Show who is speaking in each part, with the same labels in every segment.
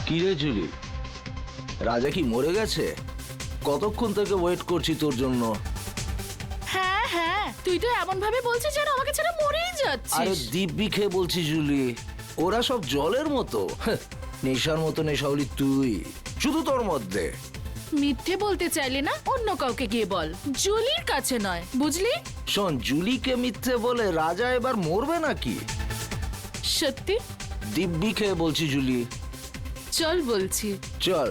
Speaker 1: কি রে জুলি, রাজা কি মরে গেছে? কতক্ষণ থেকে ওয়েট করছি তোর জন্য।
Speaker 2: হ্যাঁ হ্যাঁ, তুই তো এমন ভাবে বলছিস যেন আমাকে ছাড়া মরেই
Speaker 1: আরে
Speaker 2: যাচ্ছিস।
Speaker 1: দিব্যি খেয়ে বলছি জুলি, ওরা সব জলের মতো। নেশার মতো নেশাওলি তুই, শুধু তোর মধ্যে।
Speaker 2: মিথ্যে বলতে চাইলে না অন্য কাউকে গিয়ে বল, জুলির কাছে নয়, বুঝলি?
Speaker 1: শোন, জুলিকে মিথ্যে বলে রাজা এবার মরবে নাকি?
Speaker 2: সত্যি?
Speaker 1: দিব্যি খেয়ে বলছি জুলি।
Speaker 2: চল বলছি।
Speaker 1: চল।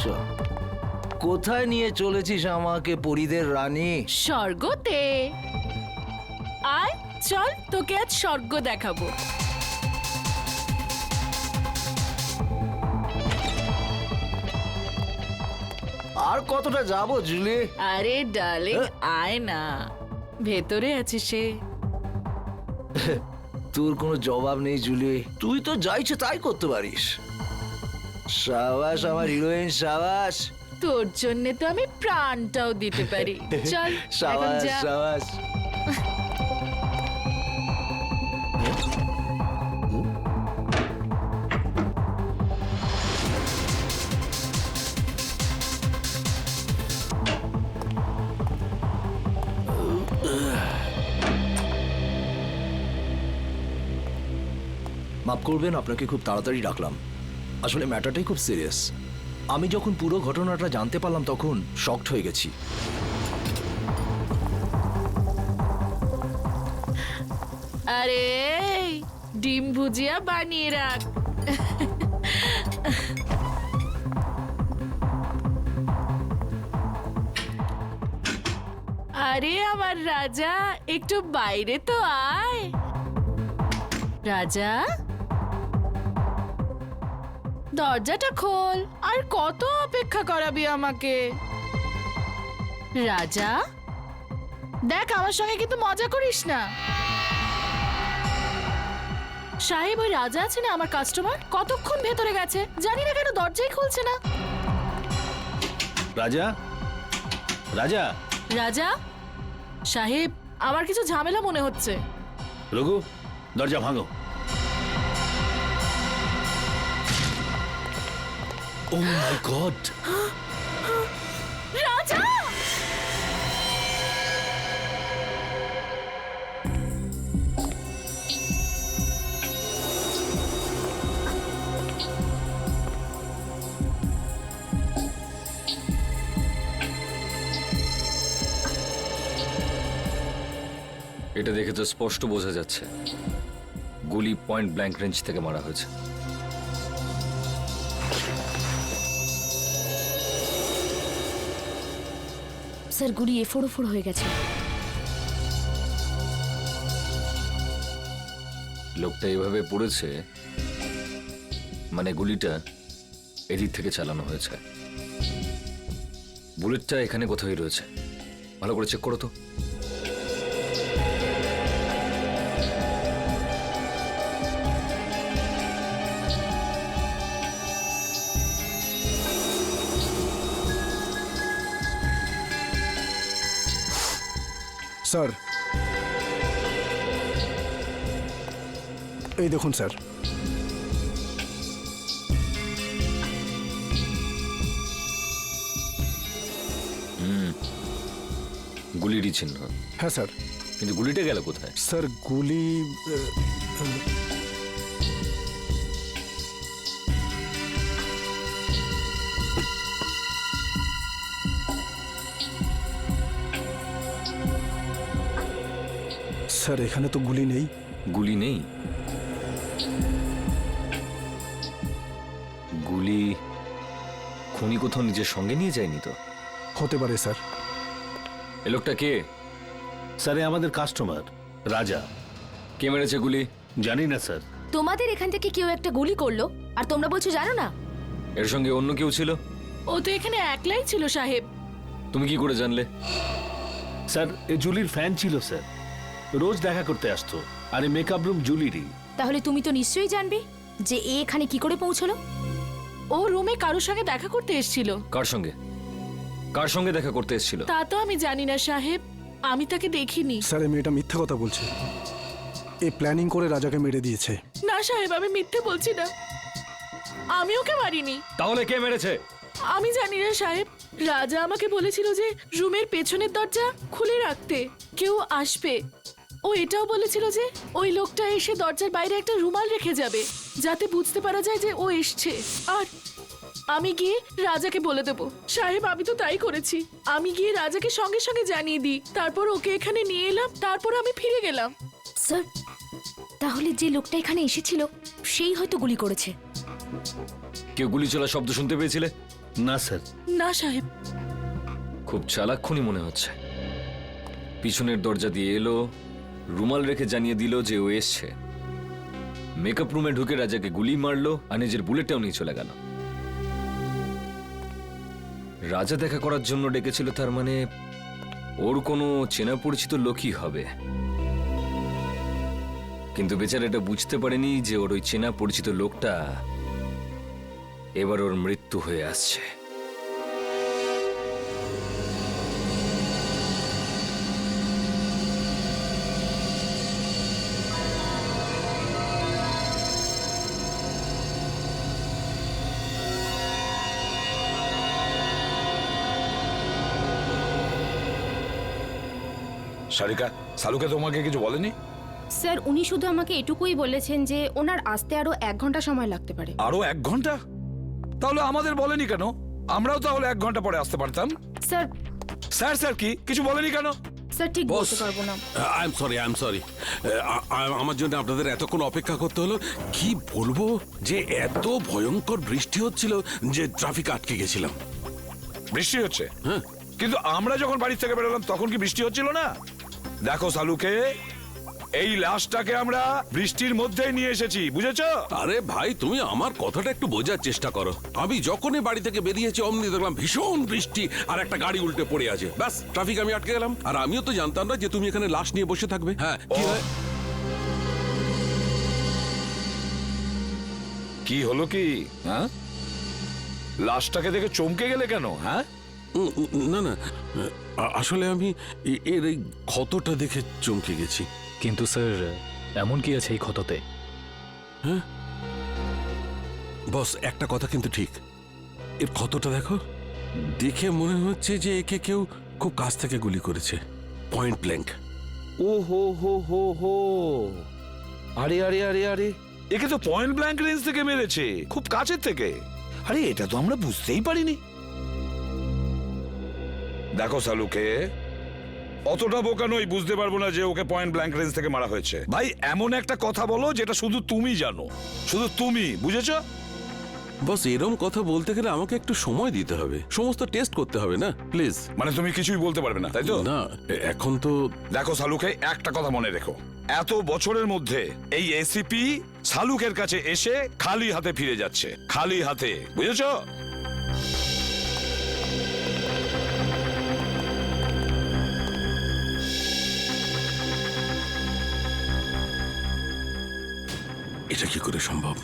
Speaker 1: চল। কোথায় নিয়ে চলেছিস আমাকে, পরীদের রানী?
Speaker 2: স্বর্গতে। আয় চল, তোকে আজ স্বর্গ দেখাবো।
Speaker 1: আর কতটা যাবো জুলি?
Speaker 2: আরে ডার্লিং, আয় না, ভেতরে আছে সে।
Speaker 1: তোর কোনো জবাব নেই জুলি, তুই তো যা ইচ্ছে তাই করতে পারিস। সাবাস আমার হিরোইন, সাবাস।
Speaker 2: তোর জন্য তো আমি প্রাণটাও দিতে পারি। চল এখন
Speaker 1: সাবাস
Speaker 2: যা।
Speaker 1: সাবাস। মাফ করবেন, আপনাকে খুব তাড়াতাড়ি ডাকলাম। আসলে ম্যাটারটাই খুব সিরিয়াস। আমি যখন পুরো ঘটনাটা জানতে পারলাম তখন শকড হয়ে গেছি।
Speaker 2: আরে ডিম ভুজিয়া বানিয়ে রাখ। আরে আমার রাজা, একটু বাইরে তো আয়। রাজা, দরজাটা খোল। আর কত অপেক্ষা করাবি আমাকে? রাজা দেখ, আমার সঙ্গে কিন্তু মজা করিস না। সাহেব, ওই রাজা আছে না আমার কাস্টমার, কতক্ষণ ভেতরে গেছে, জানি না কেন দরজাই খুলছে না।
Speaker 3: রাজা, রাজা,
Speaker 2: রাজা সাহেব, আমার কিছু ঝামেলা মনে হচ্ছে।
Speaker 3: রঘু, দরজা ভাঙো।
Speaker 1: ও মাই গড!
Speaker 2: রাজা!
Speaker 4: এটা দেখে তো স্পষ্ট বোঝা যাচ্ছে গুলি পয়েন্ট ব্ল্যাঙ্ক রেঞ্জ থেকে মারা হয়েছে।
Speaker 5: স্যার, গুলি এফোড় হয়ে গেছে।
Speaker 4: লোকটা এভাবে পড়েছে মানে গুলিটা এদিক থেকে চালানো হয়েছে। বুলেটটা এখানে কোথায় রয়েছে, ভালো করে চেক করো তো।
Speaker 6: স্যার, এই দেখুন স্যার।
Speaker 4: গুলিরই চিহ্ন।
Speaker 6: হ্যাঁ স্যার।
Speaker 4: কিন্তু গুলিটা গেল কোথায়?
Speaker 6: স্যার গুলি স্যার এখানে তো গুলি নেই।
Speaker 4: গুলি নেই? গুলি খুনি কোথাও নিজের সঙ্গে নিয়ে যায়নি তো?
Speaker 6: হতে পারে স্যার।
Speaker 4: এ লোকটা কে?
Speaker 3: স্যার এ আমাদের কাস্টমার রাজা।
Speaker 4: কে মেরেছে গুলি?
Speaker 3: জানি না স্যার।
Speaker 5: তোমাদের এখান থেকে কেউ একটা গুলি করলো আর তোমরা বলছো জানো না?
Speaker 4: এর সঙ্গে অন্য কেউ ছিল?
Speaker 2: ও তো এখানে একলাই ছিল সাহেব।
Speaker 4: তুমি কি করে জানলে?
Speaker 3: স্যার এ জুলির ফ্যান ছিল স্যার, রোজ দেখা করতে আসতো। আর এই মেকআপ রুম জুলিরই।
Speaker 5: তাহলে তুমি তো নিশ্চয়ই জানবে যে এ এখানে কি করে পৌঁছলো।
Speaker 2: ও রুমে কারোর সঙ্গে দেখা করতে এসেছিল।
Speaker 4: কার সঙ্গে? কার সঙ্গে দেখা করতে এসেছিল?
Speaker 2: তা তো আমি জানি না সাহেব, আমি তাকে দেখিনি।
Speaker 6: স্যার এই মেয়েটা মিথ্যা কথা বলছে। এ প্ল্যানিং করে রাজাকে মেরে দিয়েছে।
Speaker 2: না সাহেব, আমি মিথ্যে বলছি না, আমি ওকে মারিনি।
Speaker 4: তাহলে কে মেরেছে?
Speaker 2: আমি জানি না সাহেব, রাজা আমাকে বলেছিল যে রুমের পেছনের দরজা খুলে রাখতে, কেউ আসবে। ও এটাও বলেছিল যে ওই লোকটা এসে দরজার বাইরে একটা রুমাল রেখে যাবে, যাতে বুঝতে পারা যায় যে ও এসছে। আর আমি গিয়ে রাজাকে বলে দেবো। সাহেব আমি তো তাই করেছি, আমি গিয়ে রাজাকে সঙ্গে সঙ্গে জানিয়ে দিই, তারপর ওকে এখানে নিয়ে এলাম, তারপর আমি ফিরে গেলাম।
Speaker 5: স্যার তাহলে যে লোকটা এখানে এসেছিল সেই হয়তো গুলি করেছে।
Speaker 4: কেউ গুলি চলার শব্দ শুনতে পেয়েছিলে?
Speaker 3: না স্যার।
Speaker 2: না সাহেব।
Speaker 4: খুব চালাক খুনি মনে হচ্ছে। পিছনের দরজা দিয়ে এলো, রুমাল রেখে জানিয়ে দিল যে ও এসছে, মেকআপ রুমে ঢুকে রাজাকে গুলি মারলো আর নিজের বুলেটটাও নিয়ে চলে গেল। রাজা দেখা করার জন্য ডেকেছিল, তার মানে ওর কোনো চেনা পরিচিত লোকই হবে। কিন্তু বেচারা এটা বুঝতে পারেনি যে ওর ওই চেনা পরিচিত লোকটা এবার ওর মৃত্যু হয়ে আসছে।
Speaker 7: সারিকা, সালুকে তোমাকে কিছু বলেনি?
Speaker 5: স্যার উনি শুধু আমাকে এটুকুই বলেছেন যে ওনার আসতে আরো 1 ঘন্টা সময় লাগতে পারে।
Speaker 7: আরো 1 ঘন্টা? তাহলে আমাদের বলেনি কেন? আমরাও তাহলে 1 ঘন্টা পরে আসতে পারতাম।
Speaker 5: স্যার
Speaker 7: স্যার স্যার কি কিছু বলেনি কেন?
Speaker 5: স্যার ঠিক বলতে পারবো না।
Speaker 8: আই এম সরি আমার জন্য আপনাদের এতক্ষণ অপেক্ষা করতে হলো। কি বলবো যে এত ভয়ঙ্কর বৃষ্টি হচ্ছিল যে ট্রাফিক আটকে গেছিলাম।
Speaker 7: বৃষ্টি হচ্ছে?
Speaker 8: হ্যাঁ।
Speaker 7: কিন্তু আমরা যখন বাড়ি থেকে বেরোলাম তখন কি বৃষ্টি হচ্ছিল না? দেখো সালুকে, এই লাশটাকে আমরা বৃষ্টির মধ্যেই নিয়ে এসেছি, বুঝেছো?
Speaker 8: আরে ভাই তুমি আমার কথাটা একটু বোঝার চেষ্টা করো। আমি যখনই বাড়ি থেকে বেরিয়েছি অমনি দেখলাম ভীষণ বৃষ্টি আর একটা গাড়ি উল্টে পড়ে আছে। ব্যাস ট্রাফিক আমি আটকে গেলাম। আর আমিও তো জানতাম না যে তুমি এখানে লাশ নিয়ে বসে থাকবে। হ্যাঁ কি হয়?
Speaker 7: কি হলো কি? হ্যাঁ, লাশটাকে দেখে চমকে গেলে কেন? হ্যাঁ,
Speaker 8: না না, আসলে আমি এর এই ক্ষতটা দেখে চমকে গেছি।
Speaker 9: কিন্তু স্যার এমন কি আছে এই ক্ষততে?
Speaker 8: হ্যাঁ বস, একটা কথা কিন্তু ঠিক, এর ক্ষতটা দেখো, দেখে মনে হচ্ছে যে একে কেউ খুব কাছ থেকে গুলি করেছে, পয়েন্ট ব্ল্যাঙ্ক।
Speaker 7: ও হো হো হো হো, আরে আরে আরে আরে, একে তো পয়েন্ট ব্ল্যাঙ্ক রেঞ্জ থেকে মেরেছে, খুব কাছের থেকে। আরে এটা তো আমরা বুঝতেই পারিনি। দেখো সালুকে, অতটা বোকা নই, বুঝতে পারবো না যে ওকে পয়েন্ট ব্ল্যাঙ্ক রেঞ্জ থেকে মারা হয়েছে। ভাই এমন একটা কথা বলো যেটা শুধু তুমি জানো, শুধু তুমি, বুঝেছো?
Speaker 8: বস এরম কথা বলতে গেলে আমাকে একটু সময় দিতে হবে, সমস্ত টেস্ট করতে হবে না, প্লিজ।
Speaker 7: মানে তুমি কিছুই বলতে পারবে না, তাই তো?
Speaker 8: না এখন তো।
Speaker 7: দেখো সালুকে, একটা কথা মনে রেখো, এত বছরের মধ্যে এই এসিপি সালুকের কাছে এসে খালি হাতে ফিরে যাচ্ছে, খালি হাতে, বুঝেছো?
Speaker 8: এটা কি করে সম্ভব?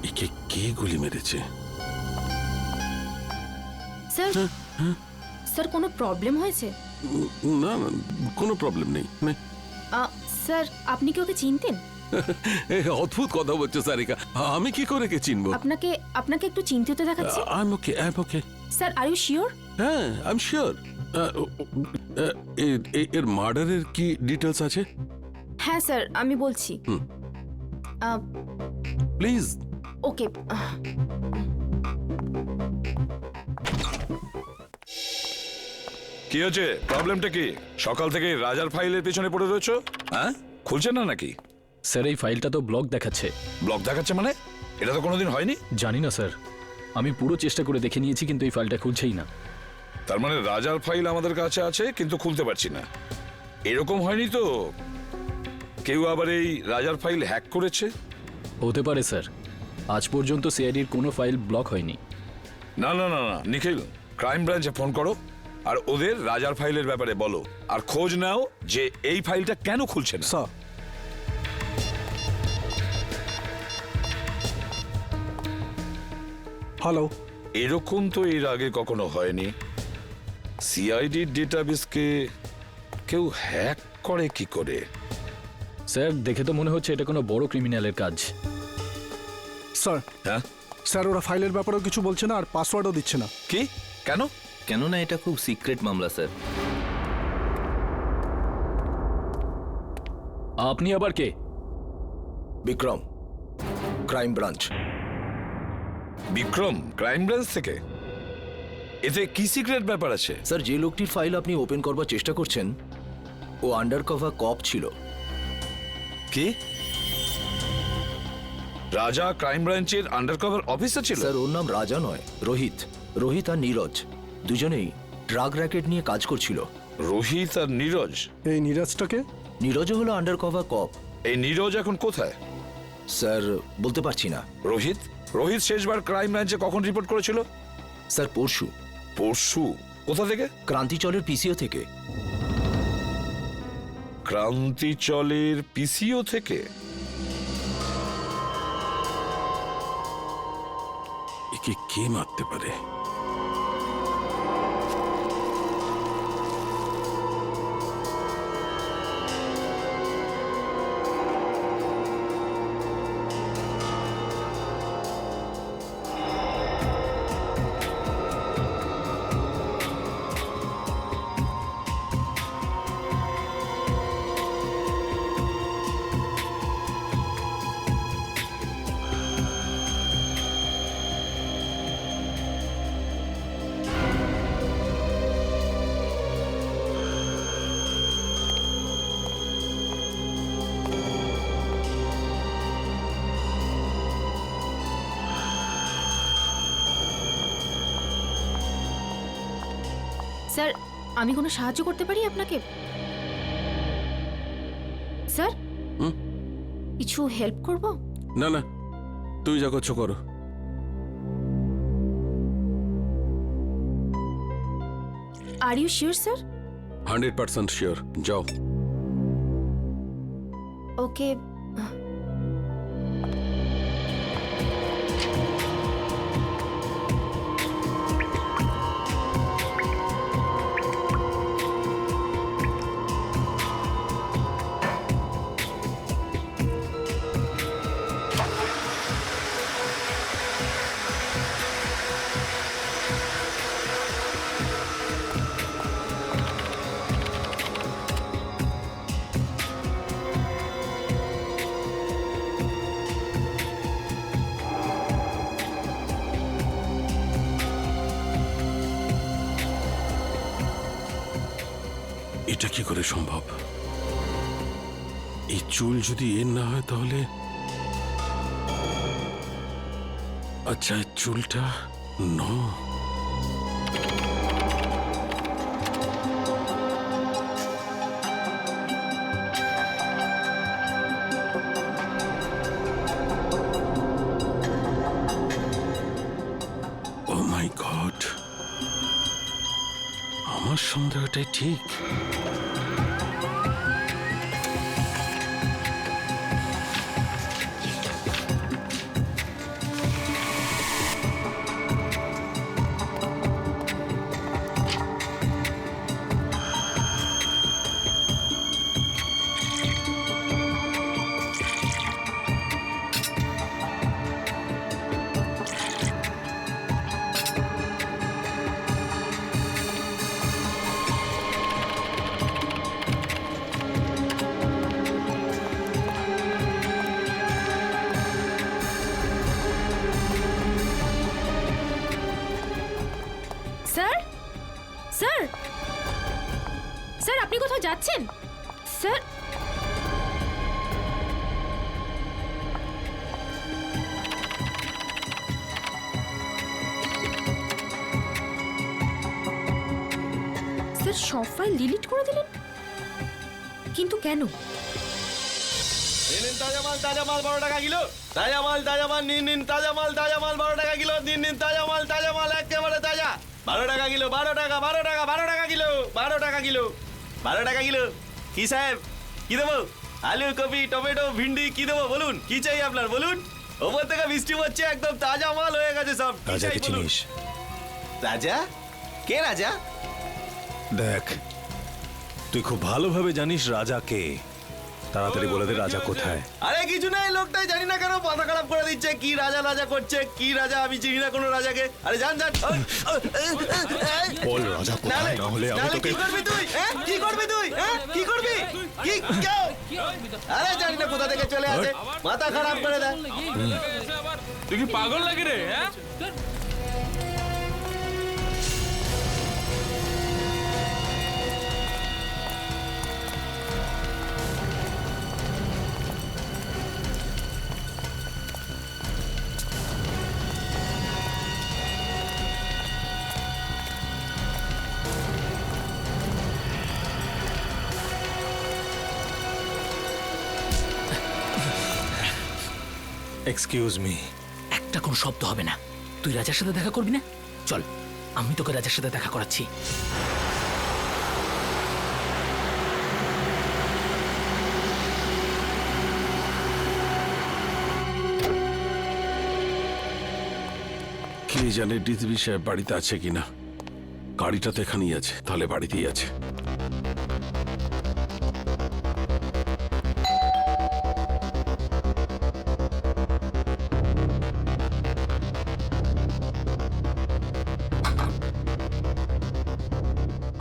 Speaker 8: একে কে গুলি মেরেছে?
Speaker 5: স্যার স্যার কোনো প্রবলেম হয়েছে?
Speaker 8: না না, কোনো প্রবলেম নেই।
Speaker 5: স্যার আপনি কি ওকে চিনতেন?
Speaker 8: অদ্ভুত কথা বলছো সারিকা, আমি কি করে কে চিনবো?
Speaker 5: আপনাকে একটু চিন্তিত দেখাচ্ছে।
Speaker 8: I am okay.
Speaker 5: Sir are you sure?
Speaker 8: হ্যাঁ আই এম শিওর। এর মার্ডারের কি ডিটেলস আছে?
Speaker 5: হ্যাঁ স্যার আমি বলছি।
Speaker 8: প্লিজ।
Speaker 5: ওকে,
Speaker 7: কি হচ্ছে? প্রবলেমটা কি? সকাল থেকে রাজার ফাইলের পেছনে পড়ে রয়েছো? হ্যাঁ, খুলছে না নাকি?
Speaker 9: স্যার এই ফাইলটা তো ব্লক দেখাচ্ছে।
Speaker 7: ব্লক দেখাচ্ছে মানে? এটা তো কোনোদিন হয়নি।
Speaker 9: জানি না স্যার, আমি পুরো চেষ্টা করে দেখে নিয়েছি কিন্তু এই ফাইলটা খুলছেই না।
Speaker 7: তার মানে রাজার ফাইল আমাদের কাছে আছে কিন্তু খুলতে পারছি না। এরকম হয়নি তো কেউ আবার এই রাজার ফাইল হ্যাক করেছে?
Speaker 9: হতে পারে স্যার, আজ পর্যন্ত সিআইডির কোনো ফাইল ব্লক হয়নি।
Speaker 7: না না না না নিখিল, ক্রাইম ব্রাঞ্চে ফোন করো আর ওদের রাজার ফাইলের ব্যাপারে বলো আর খোঁজ নাও যে এই ফাইলটা কেন খুলছে না।
Speaker 6: Sir, hello.
Speaker 7: এরকম তো এর আগে কখনো হয়নি। সিআইডির ডেটাবেসকে কেউ হ্যাক করে কি করে?
Speaker 9: স্যার দেখে তো মনে হচ্ছে এটা কোনো বড় ক্রিমিনালের কাজ।
Speaker 6: স্যার,
Speaker 7: হ্যাঁ
Speaker 6: স্যার ওরা ফাইলের ব্যাপারেও কিছু বলছে না আর পাসওয়ার্ডও দিচ্ছে না।
Speaker 7: কি? কেন?
Speaker 10: কেননা এটা খুব সিক্রেট মামলা স্যার।
Speaker 9: আপনি আবার কে?
Speaker 1: Bikram, crime branch.
Speaker 7: Bikram crime branch থেকে? এতে কি সিক্রেট ব্যাপার আছে?
Speaker 1: স্যার, যে লোকটির ফাইল আপনি ওপেন করবার চেষ্টা করছেন ও আন্ডার কভার কপ ছিল।
Speaker 7: কি? রাজা ক্রাইম ব্রাঞ্চের আন্ডারকভার অফিসার ছিল?
Speaker 1: স্যার ওর নাম রাজা নয়, রোহিত। রোহিত আর নীরজ দুজনেই ড্রাগ র্যাকেট নিয়ে কাজ করছিল।
Speaker 7: রোহিত আর নীরজ?
Speaker 6: এই নীরজটাকে?
Speaker 1: নীরজও হলো আন্ডার কভার কপ।
Speaker 7: এই নীরজ এখন কোথায়?
Speaker 1: স্যার বলতে পারছি না।
Speaker 7: রোহিত? রোহিত শেষবার ক্রাইম ব্রাঞ্চে কখন রিপোর্ট করেছিল?
Speaker 1: স্যার পরশু।
Speaker 7: পরশু? কোথা থেকে?
Speaker 1: ক্রান্তিচলের পিসিও থেকে।
Speaker 7: ক্রান্তিচলের পিসিও থেকে?
Speaker 8: একে কে মারতে পারে?
Speaker 5: স্যার আমি কোনো সাহায্য করতে পারি আপনাকে? স্যার কিছু হেল্প করব?
Speaker 8: না না, তুমি যা করছো করো।
Speaker 5: Are you sure sir?
Speaker 8: 100% শিওর। যাও।
Speaker 5: ওকে।
Speaker 8: এটা কি করে সম্ভব? এই চুল যদি এর না হয় তাহলে আচ্ছা এই চুলটা নো। ও মাই গড, আমার সন্দেহটাই ঠিক।
Speaker 5: কোথাও যাচ্ছেন স্যার? স্যার সব ফাইল ডিলিট করে দিলেন, কিন্তু কেন?
Speaker 11: তাজা মাল 12 টাকা কিলো। তাজা মাল নিন তাজা মাল 12 টাকা কিলো। নিন তাজা মাল একেবারে তাজা। 12 টাকা কিলো, 12 টাকা কিলো, 12 টাকা কিলো, 12 টাকা কিলো। কি সাহেব কি দেবো? আলু, কপি, টমেটো, ভিন্ডি কি দেবো বলুন? কি চাই আপনার বলুন? ওপর থেকে বৃষ্টি হচ্ছে, একদম তাজা মাল হয়ে গেছে সব। কি চাই
Speaker 6: রাজাকে
Speaker 11: বলুন?
Speaker 6: চিনিস?
Speaker 11: রাজা? কে রাজা?
Speaker 6: দেখ, তুই খুব ভালোভাবে জানিস রাজা কে। তাড়াতাড়ি বলে দে রাজা কোথায়।
Speaker 11: আরে কিছু না, এই লোকটাই জানি না কেন মাথা খারাপ করে দিচ্ছে। কি রাজা করছে, কি রাজা? আমি চিনি না কোনো রাজাকে। আরে জান।
Speaker 6: বল রাজা কোথায়, না হলে আমি তোকে।
Speaker 11: কি করবি তুই? হ্যাঁ কি করবি তুই? হ্যাঁ কি করবি? কি কেউ? আরে জানি না কোথা থেকে চলে আসে, মাথা খারাপ করে দেয়।
Speaker 8: তুই কি পাগল লাগে রে? হ্যাঁ
Speaker 6: এক্সকিউজ মি।
Speaker 9: একটা কোনো শব্দ হবে না। তুই রাজার সাথে দেখা করবি না? চল, আমি তোকে রাজার সাথে দেখা করাচ্ছি।
Speaker 8: কে জানে ডিসিপি সাহেব বাড়িতে আছে কিনা। গাড়িটা তো এখানেই আছে, তাহলে বাড়িতেই আছে।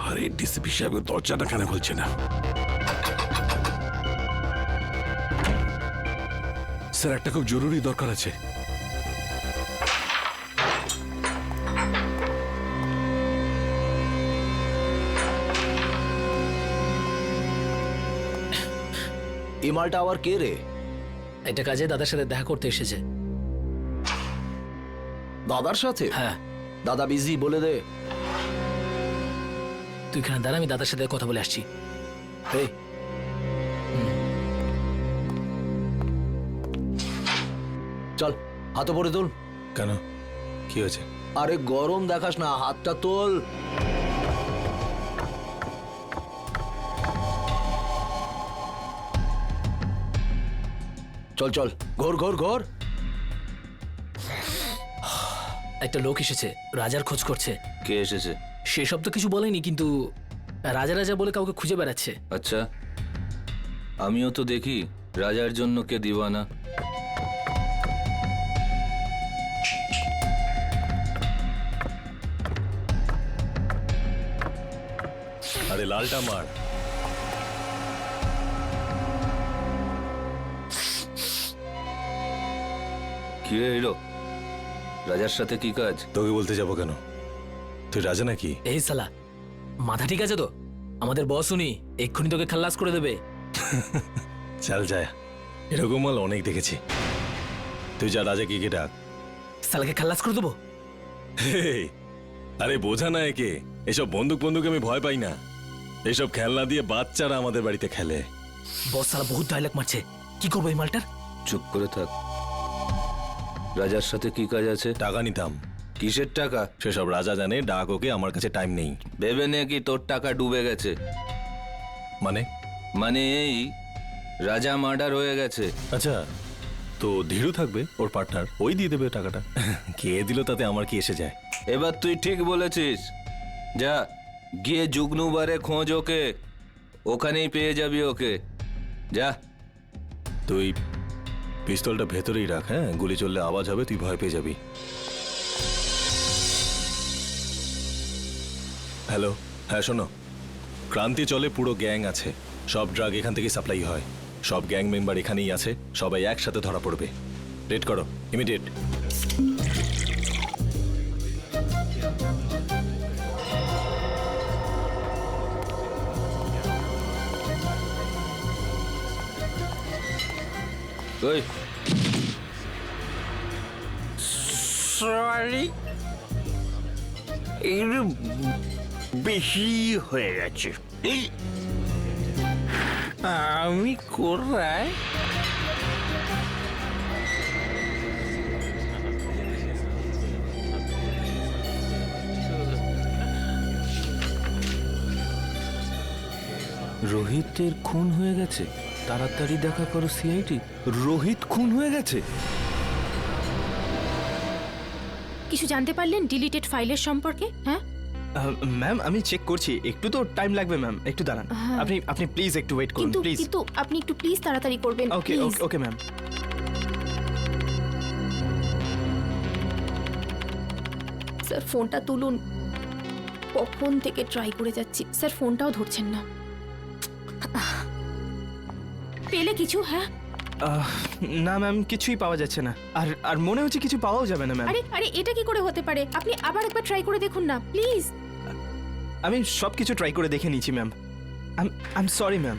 Speaker 8: আরে ডিসিপি সাহেব দরজাটা কেন খুলছে না? স্যার একটা খুব জরুরি দরকার আছে।
Speaker 1: এই মালটা আবার কে রে?
Speaker 9: এটা কাজে দাদার সাথে দেখা করতে এসেছে।
Speaker 1: দাদার সাথে?
Speaker 9: হ্যাঁ।
Speaker 1: দাদা বিজি, বলে দে।
Speaker 9: তুই এখানে দাঁড়া, আমি দাদার সাথে কথা বলে আসছি।
Speaker 1: এই চল, হাত পরে তোল।
Speaker 6: কেন, কি হয়েছে?
Speaker 1: আরে গরম দেখাস না, হাতটা তোল। চল চল, ঘোর ঘোর ঘোর।
Speaker 9: একটা লোক এসেছে, রাজার খোঁজ করছে।
Speaker 10: কে এসেছে?
Speaker 9: সেসব তো কিছু বলেনি, কিন্তু রাজা রাজা বলে কাউকে খুঁজে বেড়াচ্ছে।
Speaker 10: আচ্ছা, আমিও তো দেখি রাজার জন্য কে দিওয়ানা।
Speaker 6: আরে লালটা মার।
Speaker 10: কি রে হিরো, রাজার সাথে কি কাজ?
Speaker 6: তোকে বলতে যাবো কেন? তুই রাজা নাকি?
Speaker 9: এই সালা, মাথা ঠিক আছে তো? আমাদের বস উনি, এক্ষুনি তোকে খাল্লাস করে দেবে।
Speaker 6: চল যায়, এরকম মাল অনেক দেখেছি। তুই যা রাজা কি ডাক।
Speaker 9: সালাকে খাল্লাস করে দেবো।
Speaker 6: হেই, আরে বোঝা না একে, এসব বন্দুক আমি ভয় পাই না। এসব খেলনা দিয়ে বাচ্চারা আমাদের বাড়িতে খেলে।
Speaker 9: বস সালা বহুত ডায়লগ মারছে, কি করবো এই মালটার?
Speaker 10: চুপ করে থাক। রাজার সাথে কি কাজ আছে?
Speaker 6: টাকা নিতাম।
Speaker 10: কিসের টাকা?
Speaker 6: সেসব রাজা জানে, ডাক ওকে, আমার কাছে টাইম নেই।
Speaker 10: ভেবে নে কি তোর টাকা ডুবে গেছে?
Speaker 6: মানে?
Speaker 10: মানে এই রাজা মার্ডার হয়ে গেছে।
Speaker 6: আচ্ছা, তো ধীরু থাকবে, ওর পার্টনার, ওই দিয়ে দেবে টাকাটা। কে দিল তাতে আমার কি এসে যায়?
Speaker 10: এবার তুই ঠিক বলেছিস। যা গিয়ে জুগনুবারে খোঁজ ওকে, ওখানেই পেয়ে যাবি ওকে। যা।
Speaker 6: তুই পিস্তলটা ভেতরেই রাখ, হ্যাঁ? গুলি চললে আওয়াজ হবে, তুই ভয় পেয়ে যাবি। হ্যালো, হ্যাঁ শোনো, ক্রান্তি চলে পুরো গ্যাং আছে, সব ড্রাগ এখান থেকে সাপ্লাই হয়, সব গ্যাং মেম্বার এখানেই আছে, সবাই একসাথে ধরা পড়বে। রেড করো, ইমিডিয়েট।
Speaker 10: ওই
Speaker 12: সরি, একটু বেশি হয়ে গেছে। আমি কোথায়?
Speaker 10: রোহিতের খুন হয়ে গেছে, তাড়াতাড়ি দেখা করো সিআইডি। রোহিত খুন হয়ে গেছে।
Speaker 5: কিছু জানতে পারলেন ডিলিটেড ফাইলের সম্পর্কে? হ্যাঁ
Speaker 13: ম্যাম আমি চেক করছি, একটু তো টাইম লাগবে ম্যাম, একটু দাঁড়ান।
Speaker 5: হ্যাঁ।
Speaker 13: আপনি প্লিজ একটু ওয়েট করুন
Speaker 5: কিন্তু
Speaker 13: প্লিজ।
Speaker 5: কিন্তু আপনি একটু প্লিজ তাড়াতাড়ি করবেন।
Speaker 13: ওকে
Speaker 5: please।
Speaker 13: Okay okay ma'am.
Speaker 5: Sir ফোনটা তুলুন, কখন থেকে ট্রাই করে যাচ্ছি, স্যার ফোনটাও ধরছেন না। পেলে কিছু? হ্যাঁ
Speaker 13: না ম্যাম, কিছুই পাওয়া যাচ্ছে না, আর আর মনে হচ্ছে কিছু পাওয়াও যাবে না ম্যাম।
Speaker 5: আরে আরে এটা কি করে হতে পারে? আপনি আবার একবার ট্রাই করে দেখুন না প্লিজ।
Speaker 13: আমি সব কিছু ট্রাই করে দেখে নিয়েছি ma'am. I am sorry ma'am.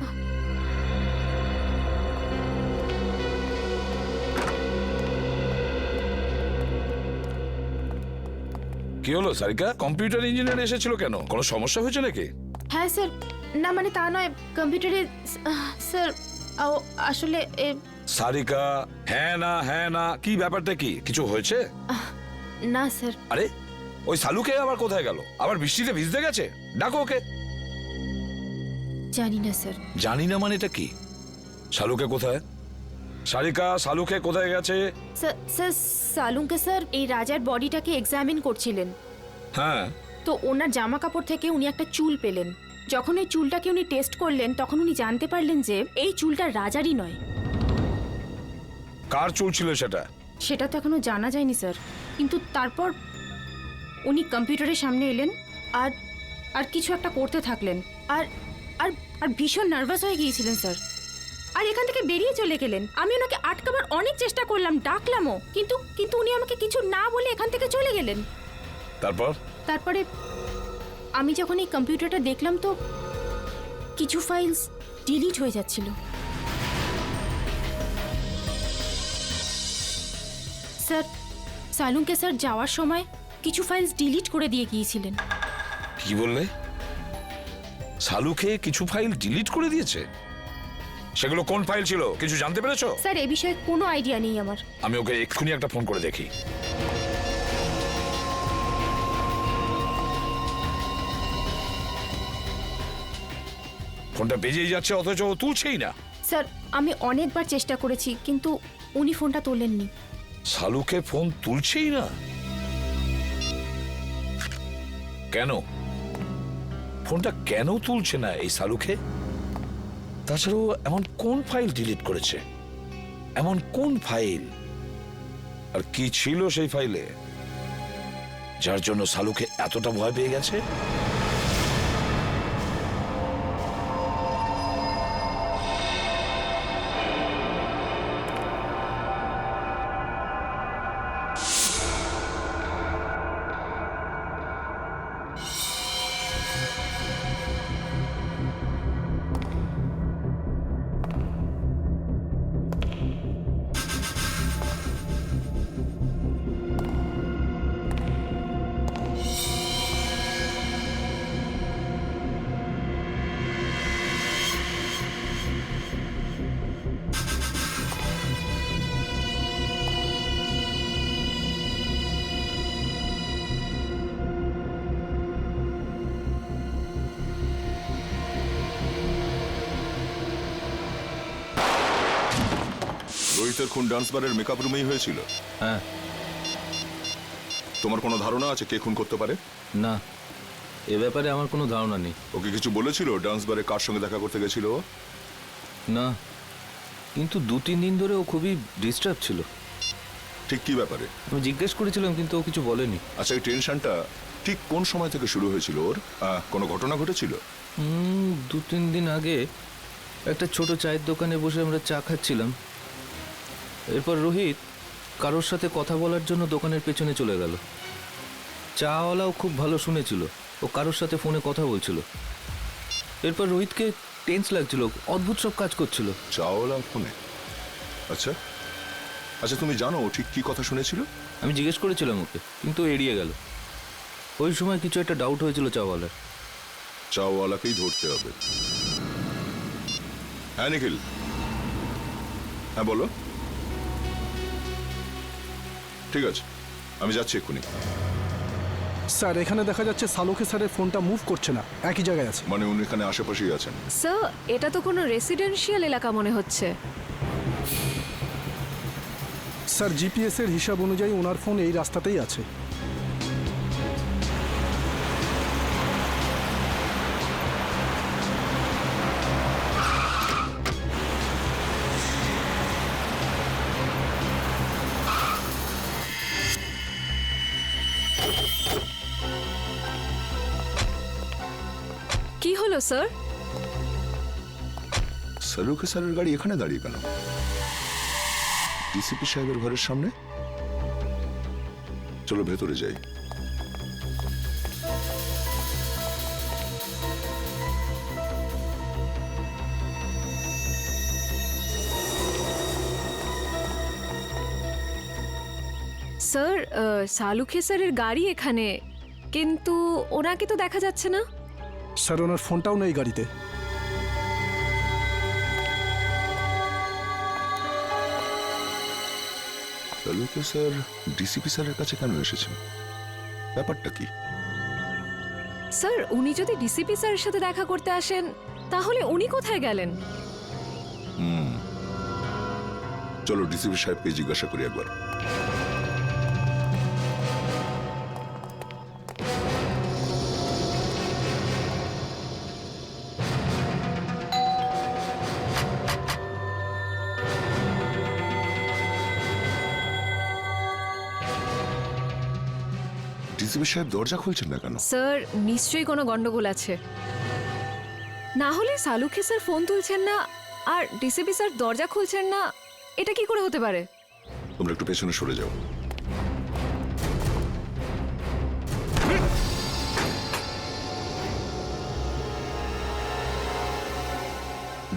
Speaker 7: কি হলো সারিকা? কম্পিউটার ইঞ্জিনিয়ার এসেছিল কেন? কোনো সমস্যা হয়েছে নাকি?
Speaker 5: হ্যাঁ স্যার, না মানে তা নয়, কম্পিউটারে স্যার আসলে
Speaker 7: সারিকা, হ্যাঁ না কি ব্যাপারটা কি? কিছু হয়েছে?
Speaker 5: না স্যার।
Speaker 7: আরে ওই সালুকে আবার কোথায় গেল? আবার বৃষ্টিতে ভিজতে গেছে? ডাকো ওকে।
Speaker 5: জানি না স্যার।
Speaker 7: জানি না মানে এটা কি? শালুকে কোথায়? সারিকা, শালুকে কোথায় গেছে?
Speaker 5: স্যার সালুকে স্যার এই রাজার বডিটাকে এক্সামিন করছিলেন,
Speaker 7: হ্যাঁ
Speaker 5: তো ওনার জামা কাপড় থেকে উনি একটা চুল পেলেন। যখন এই চুলটাকে উনি টেস্ট করলেন তখন উনি জানতে পারলেন যে এই চুলটা রাজারই নয়।
Speaker 7: কার চুল ছিল সেটা?
Speaker 5: সেটা তো এখনো জানা যায়নি স্যার, কিন্তু তারপর উনি কম্পিউটারের সামনে এলেন আর আর কিছু একটা করতে থাকলেন, আর আর আর ভীষণ নার্ভাস হয়ে গিয়েছিলেন স্যার, আর এখান থেকে বেরিয়ে চলে গেলেন। আমি ওনাকে আটকাবার অনেক চেষ্টা করলাম, ডাকলামও, কিন্তু কিন্তু উনি আমাকে কিছু না বলে এখান থেকে চলে গেলেন। তারপরে আমি যখন এই কম্পিউটারটা দেখলাম তো কিছু ফাইলস ডিলিট হয়ে যাচ্ছিল। স্যার সালুকে স্যার যাওয়ার সময় কিছু ফাইলস ডিলিট করে দিয়ে গিয়েছিলেন।
Speaker 7: কি বললে? সালুকে কিছু ফাইল ডিলিট করে দিয়েছে? সেগুলো কোন ফাইল ছিল কিছু জানতে পেরেছো?
Speaker 5: স্যার এই বিষয়ে কোনো আইডিয়া নেই আমার।
Speaker 7: আমি ওকে এক্ষুনি একটা ফোন করে দেখি। ফোনটা বেজেই যাচ্ছে অথচ ও তুলছেই না।
Speaker 5: স্যার আমি অনেকবার চেষ্টা করেছি কিন্তু উনি ফোনটা তোলেননি।
Speaker 7: সালুকে ফোন তুলছেই না কেন? ফোনটা কেন তুলছে না এই সালুকে? তাছাড়াও এমন কোন ফাইল ডিলিট করেছে? এমন কোন ফাইল? আর কি ছিল সেই ফাইলে যার জন্য সালুকে এতটা ভয় পেয়ে গেছে?
Speaker 14: রোহিতের খুন ডান্স বারের মেকআপ রুমেই হয়েছিল?
Speaker 10: হ্যাঁ।
Speaker 14: তোমার কোনো ধারণা আছে কে খুন করতে পারে?
Speaker 10: না, এ ব্যাপারে আমার কোনো ধারণা নেই।
Speaker 14: ওকে কিছু বলেছিল ডান্স বারে কার সঙ্গে দেখা করতে গেছিল?
Speaker 10: না, কিন্তু 2-3 দিন ধরে ও খুবই ডিস্টার্ব ছিল।
Speaker 14: ঠিক কি ব্যাপারে?
Speaker 10: আমি জিজ্ঞেস করেছিলাম কিন্তু ও কিছু বলেনি।
Speaker 14: আচ্ছা, এই টেনশনটা ঠিক কোন সময় থেকে শুরু হয়েছিল ওর? কোনো ঘটনা ঘটেছিল?
Speaker 10: 2-3 দিন আগে একটা ছোট চায়ের দোকানে বসে আমরা চা খাচ্ছিলাম। এরপর রোহিত কারোর সাথে কথা বলার জন্য দোকানের পেছনে চলে গেল। চাওয়ালাও খুব ভালো শুনেছিল, ও কারোর সাথে ফোনে কথা বলছিল। এরপর রোহিতকে টেন্স লাগছিল, অদ্ভুত সব কাজ করছিল।
Speaker 14: চাওয়ালা ফোনে? আচ্ছা, আচ্ছা তুমি জানো ও ঠিক কি কথা শুনেছিল?
Speaker 10: আমি জিজ্ঞেস করেছিলাম ওকে, কিন্তু ও এড়িয়ে গেল। ওই সময় কিছু একটা ডাউট হয়েছিল চাওয়ালার।
Speaker 14: চাওয়ালাকেই ধরতে হবে। হ্যাঁ নিখিল, হ্যাঁ বলো। ঠিক আছে, আমি যাচ্ছি এক্ষুনি।
Speaker 15: স্যার এখানে দেখা যাচ্ছে সালুকে স্যারের ফোনটা মুভ করছে না, একই জায়গায় আছে।
Speaker 14: মানে উনি এখানে আশেপাশেই আছেন?
Speaker 16: স্যার এটা তো কোনো রেসিডেন্সিয়াল এলাকা মনে হচ্ছে।
Speaker 15: স্যার জিপিএস এর হিসাব অনুযায়ী ওনার ফোন এই রাস্তাতেই আছে।
Speaker 16: কি হলো স্যার?
Speaker 14: সালুকে স্যারের গাড়ি এখানে দাঁড়িয়ে কেন? ডিসিপি সাহেবের ঘরের সামনে। চলো ভেতরে যাই।
Speaker 16: স্যার সালুখে স্যারের গাড়ি এখানে, কিন্তু ওনাকে তো দেখা যাচ্ছে না।
Speaker 15: স্যার ওনার ফোনটাও নেই গাড়িতে।
Speaker 14: সালুকে স্যার ডিসিপি স্যারের কাছে কেন এসেছেন? ব্যাপারটা কি?
Speaker 16: স্যার উনি যদি ডিসিপি স্যারের সাথে দেখা করতে আসেন, তাহলে উনি কোথায় গেলেন?
Speaker 14: চলো ডিসিপি সাহেবকে জিজ্ঞাসা করি একবার। ডিসিপি সাহেব দরজা খুলছেন না কেন?
Speaker 16: স্যার নিশ্চয়ই কোনো গন্ডগোল আছে, না হলে সালুখে স্যার ফোন তুলছেন না আর ডিসিপি স্যার দরজা খুলছেন না, এটা কি করে হতে পারে?
Speaker 14: তোমরা একটু পেছনে সরে যাও।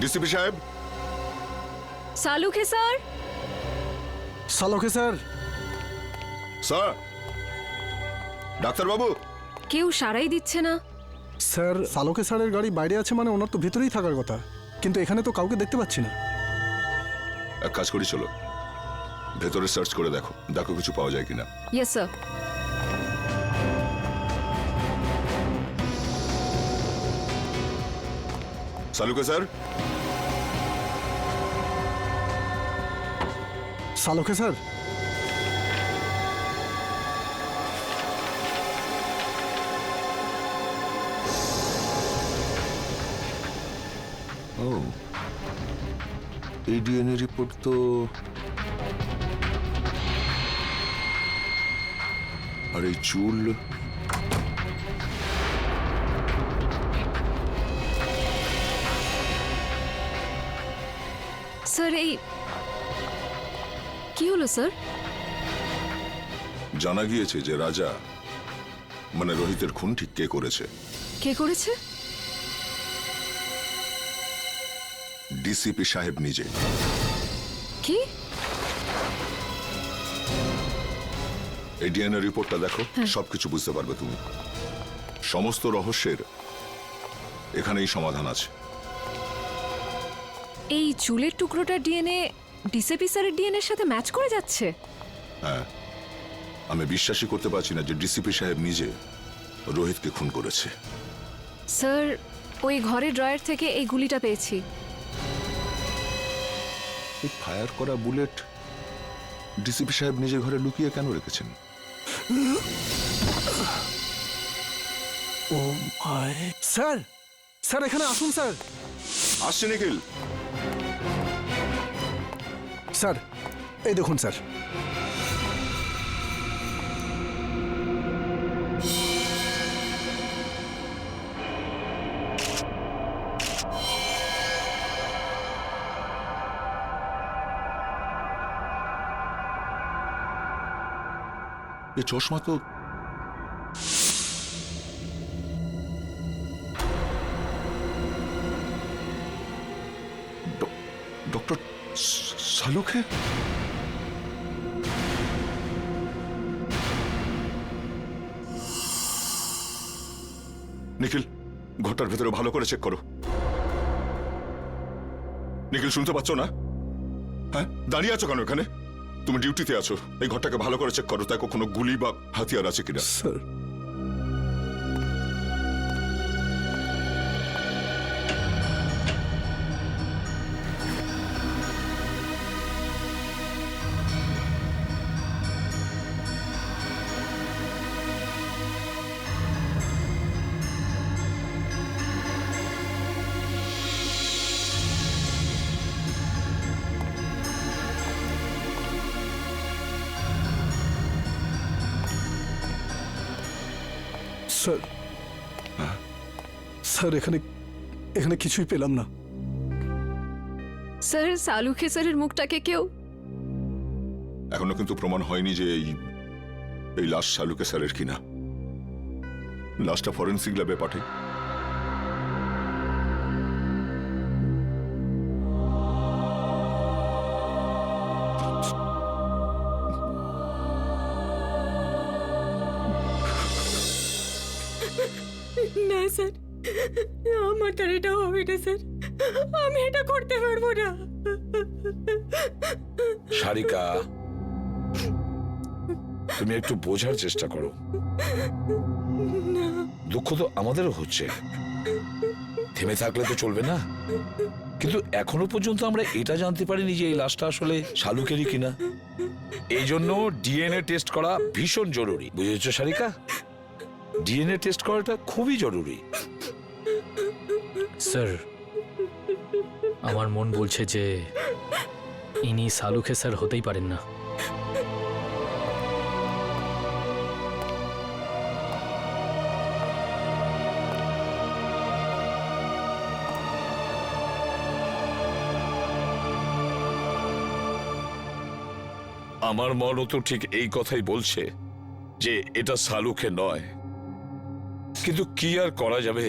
Speaker 14: ডিসিপি সাহেব।
Speaker 16: সালুখে স্যার।
Speaker 15: সালুকে স্যার।
Speaker 14: স্যার। ডাক্তারবাবু।
Speaker 16: কেউ সারাই দিচ্ছে না।
Speaker 15: স্যার সালুকে স্যারের গাড়ি বাইরে আছে, মানে ওনার তো ভেতরেই থাকার কথা, কিন্তু এখানে তো কাউকে দেখতে পাচ্ছি না।
Speaker 14: এক কাজ করি, চলো ভেতরে সার্চ করে দেখো, দেখো কিছু পাওয়া যায় কিনা।
Speaker 16: Yes sir.
Speaker 14: সালুকে স্যার।
Speaker 15: সালুকে স্যার।
Speaker 14: ও, এই ডিএনএ রিপোর্ট তো। আর এই চুল।
Speaker 16: স্যার এই কি হলো স্যার?
Speaker 14: জানা গিয়েছে যে রাজা মানে রোহিতের খুন ঠিক কে করেছে।
Speaker 16: কে করেছে?
Speaker 14: ডিসিপি সাহেব নিজে।
Speaker 16: কি?
Speaker 14: এই ডিএনএ রিপোর্টটা দেখো, সবকিছু বুঝতে পারবে তুমি। সমস্ত রহস্যের এখানেই সমাধান আছে।
Speaker 16: এই চুলের টুকরোটার ডিএনএ ডিসিপি স্যারের ডিএনএর সাথে ম্যাচ করে যাচ্ছে।
Speaker 14: হ্যাঁ, আমি বিশ্বাসই করতে পারছি না যে ডিসিপি সাহেব নিজে রোহিতকে খুন করেছে।
Speaker 16: স্যার ওই ঘরের ড্রয়ার থেকে এই গুলিটা পেয়েছি।
Speaker 14: এই ফায়ার করা বুলেট ডিসিপি সাহেব নিজের ঘরে লুকিয়ে কেন রেখেছেন?
Speaker 15: ও মাই। স্যার, স্যার এখানে আসুন স্যার।
Speaker 14: আসছে নিখিল।
Speaker 15: স্যার এই দেখুন স্যার।
Speaker 14: এই চশমা তো ডক্টর সালুকে। নিখিল, ঘরটার ভেতরে ভালো করে চেক করো। নিখিল, শুনতে পাচ্ছ না? হ্যাঁ, দাঁড়িয়ে আছো কেন এখানে? তুমি ডিউটিতে আছো, এই ঘরটাকে ভালো করে চেক করো, দেখো কোনো গুলি বা হাতিয়ার আছে কিনা।
Speaker 15: স্যার, স্যার, স্যার এখানে এখানে কিছুই পেলাম না।
Speaker 16: স্যার, সালুখে স্যারের মুখটাকে কেউ
Speaker 14: এখনো কিন্তু প্রমাণ হয়নি যে এই লাশ শালুকে স্যারের কিনা। লাশটা ফরেন্সিক ল্যাবে পাঠাই।
Speaker 5: না স্যার, আমার দ্বারা এটা হবে না স্যার, আমি এটা করতে পারবো না।
Speaker 7: সারিকা, তুমি একটু বোঝার চেষ্টা করো। দুঃখ তো আমাদেরও হচ্ছে, থেমে থাকলে তো চলবে না। কিন্তু এখনো পর্যন্ত আমরা এটা জানতে পারিনি যে এই লাশটা আসলে শালুকেরই কিনা। এই জন্য ডিএনএ টেস্ট করা ভীষণ জরুরি, বুঝেছ সারিকা? ডিএনএ টেস্ট করাটা খুবই জরুরি।
Speaker 9: স্যার, আমার মন বলছে যে ইনি সালুখে স্যার হতেই পারেন না।
Speaker 7: আমার মনও তো ঠিক এই কথাই বলছে যে এটা সালুখে নয়, কিন্তু কি আর করা যাবে।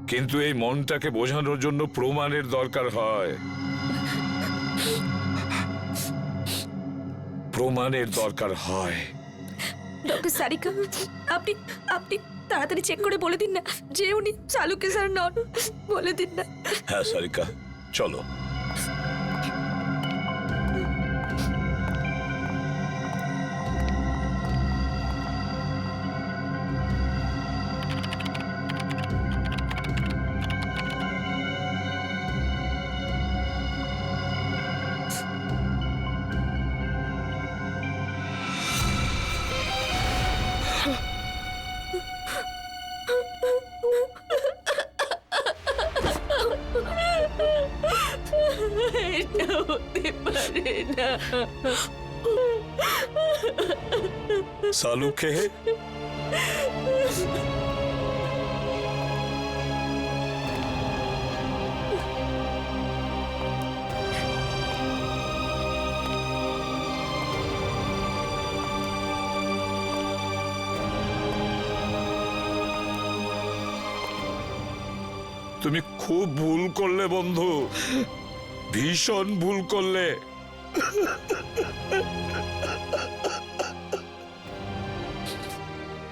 Speaker 7: কিন্তু এই মনটাকে বোঝানোর জন্য প্রমাণের দরকার হয়, প্রমাণের দরকার হয়।
Speaker 16: ডক্টর সারিকা, আপনি আপনি তাড়াতাড়ি চেক করে বলে দিন না যে উনি সালুকে স্যার নন। বলে দিন না।
Speaker 7: হ্যাঁ সারিকা, চলো।
Speaker 5: এটা হতে পারে না।
Speaker 7: সালুকে তুমি খুব ভুল করলে বন্ধু, ভীষণ ভুল করলে।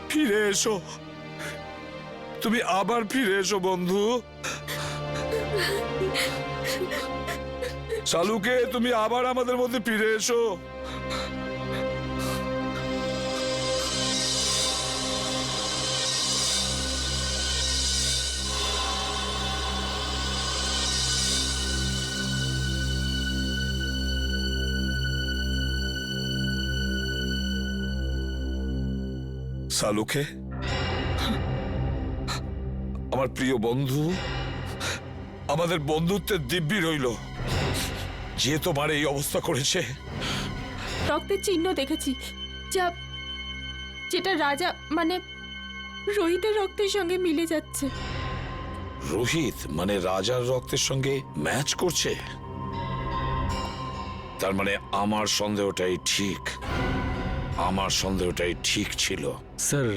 Speaker 7: ফিরে এসো, তুমি আবার ফিরে এসো বন্ধু। শালুকে, তুমি আবার আমাদের মধ্যে ফিরে এসো। সালুকে, আমার প্রিয় বন্ধু, আমাদের বন্ধুত্বের দিব্যি রইল। যে তোমার এই অবস্থা করেছে,
Speaker 5: রক্তের চিহ্ন দেখেছি, যেটা রাজা মানে রোহিতের রক্তের সঙ্গে মিলে যাচ্ছে।
Speaker 7: রোহিত মানে রাজার রক্তের সঙ্গে ম্যাচ করছে? তার মানে আমার সন্দেহটাই ঠিক, আমার সন্দেহটাই ঠিক ছিল।
Speaker 9: স্যার,